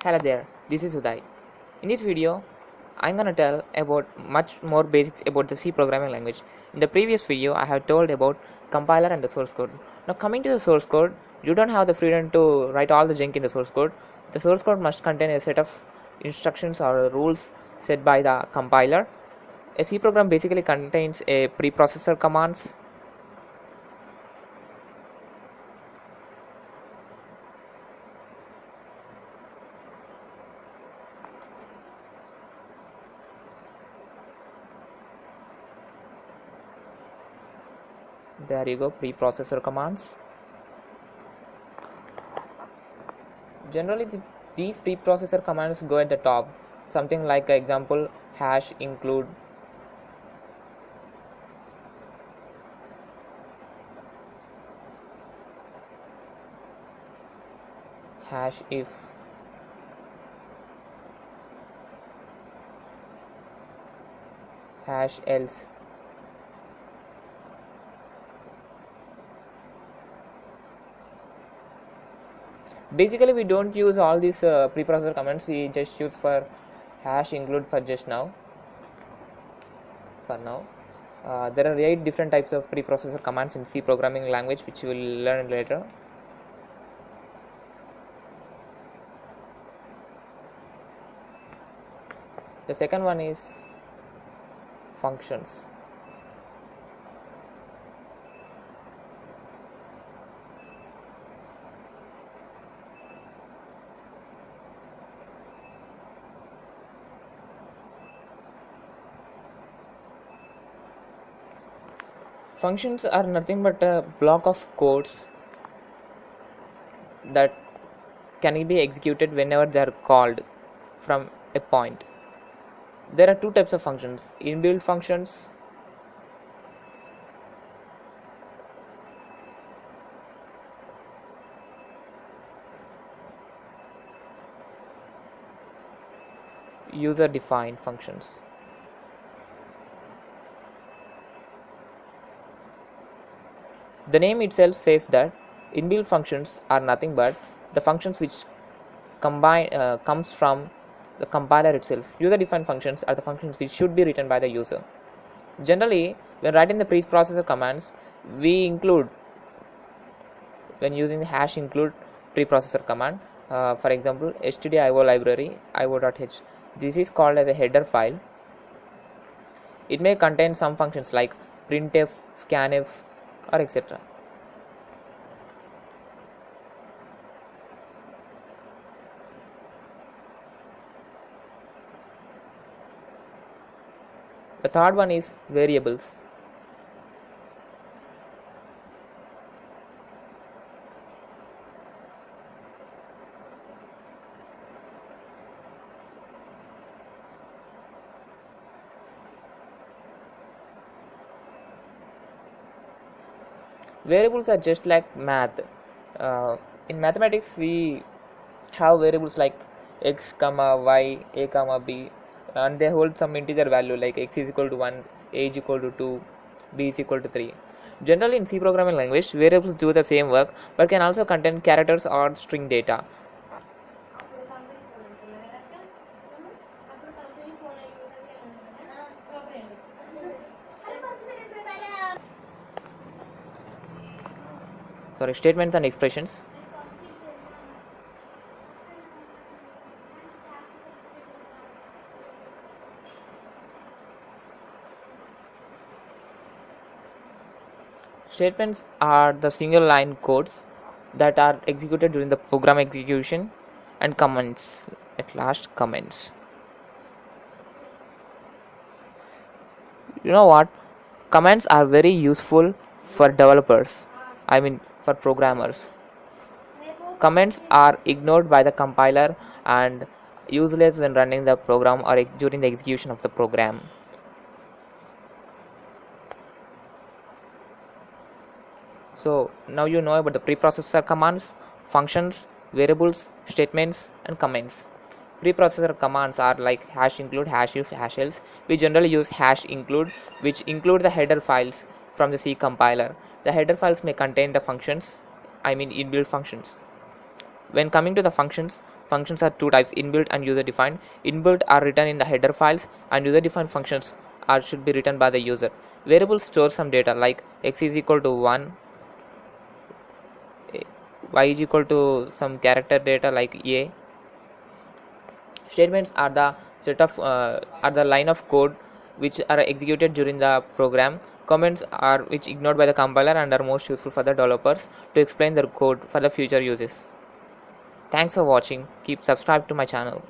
Hello there, this is Uday. In this video, I'm gonna tell about much more basics about the C programming language. In the previous video, I have told about compiler and the source code. Now coming to the source code, you don't have the freedom to write all the junk in the source code. The source code must contain a set of instructions or rules set by the compiler. A C program basically contains a preprocessor commands. There you go, preprocessor commands. Generally, these preprocessor commands go at the top. Something like example hash include, hash if, hash else. Basically, we don't use all these preprocessor commands. We just use for hash include for just now. For now, there are 8 different types of preprocessor commands in C programming language, which we will learn later. The second one is functions. Functions are nothing but a block of codes that can be executed whenever they are called from a point. There are 2 types of functions: inbuilt functions user defined functions. The name itself says that inbuilt functions are nothing but the functions which comes from the compiler itself. User defined functions are the functions which should be written by the user. Generally, when writing the preprocessor commands, we include, when using the hash include preprocessor command, for example stdio library io.h. This is called as a header file. It may contain some functions like printf, scanf, or etc. The third one is variables. Variables are just like math. In mathematics, we have variables like x, y, a, b, and they hold some integer value like x is equal to 1, a is equal to 2, b is equal to 3. Generally, in C programming language, variables do the same work but can also contain characters or string data. Statements and expressions. Statements are the single line codes that are executed during the program execution, and comments, at last comments. You know what? Comments are very useful for developers, for programmers. Comments are ignored by the compiler and useless when running the program or during the execution of the program. So now you know about the preprocessor commands, functions, variables, statements, and comments. Preprocessor commands are like hash include, hash if, hash else. We generally use hash include, which include the header files from the C compiler. The header files may contain the functions, inbuilt functions. When coming to the functions, functions are two types, inbuilt and user defined. Inbuilt are written in the header files, and user defined functions should be written by the user. Variables store some data like x is equal to 1, y is equal to some character data like a. Statements are the set of are the line of code which are executed during the program. Comments are which ignored by the compiler and are most useful for the developers to explain their code for the future uses. Thanks for watching. Keep subscribed to my channel.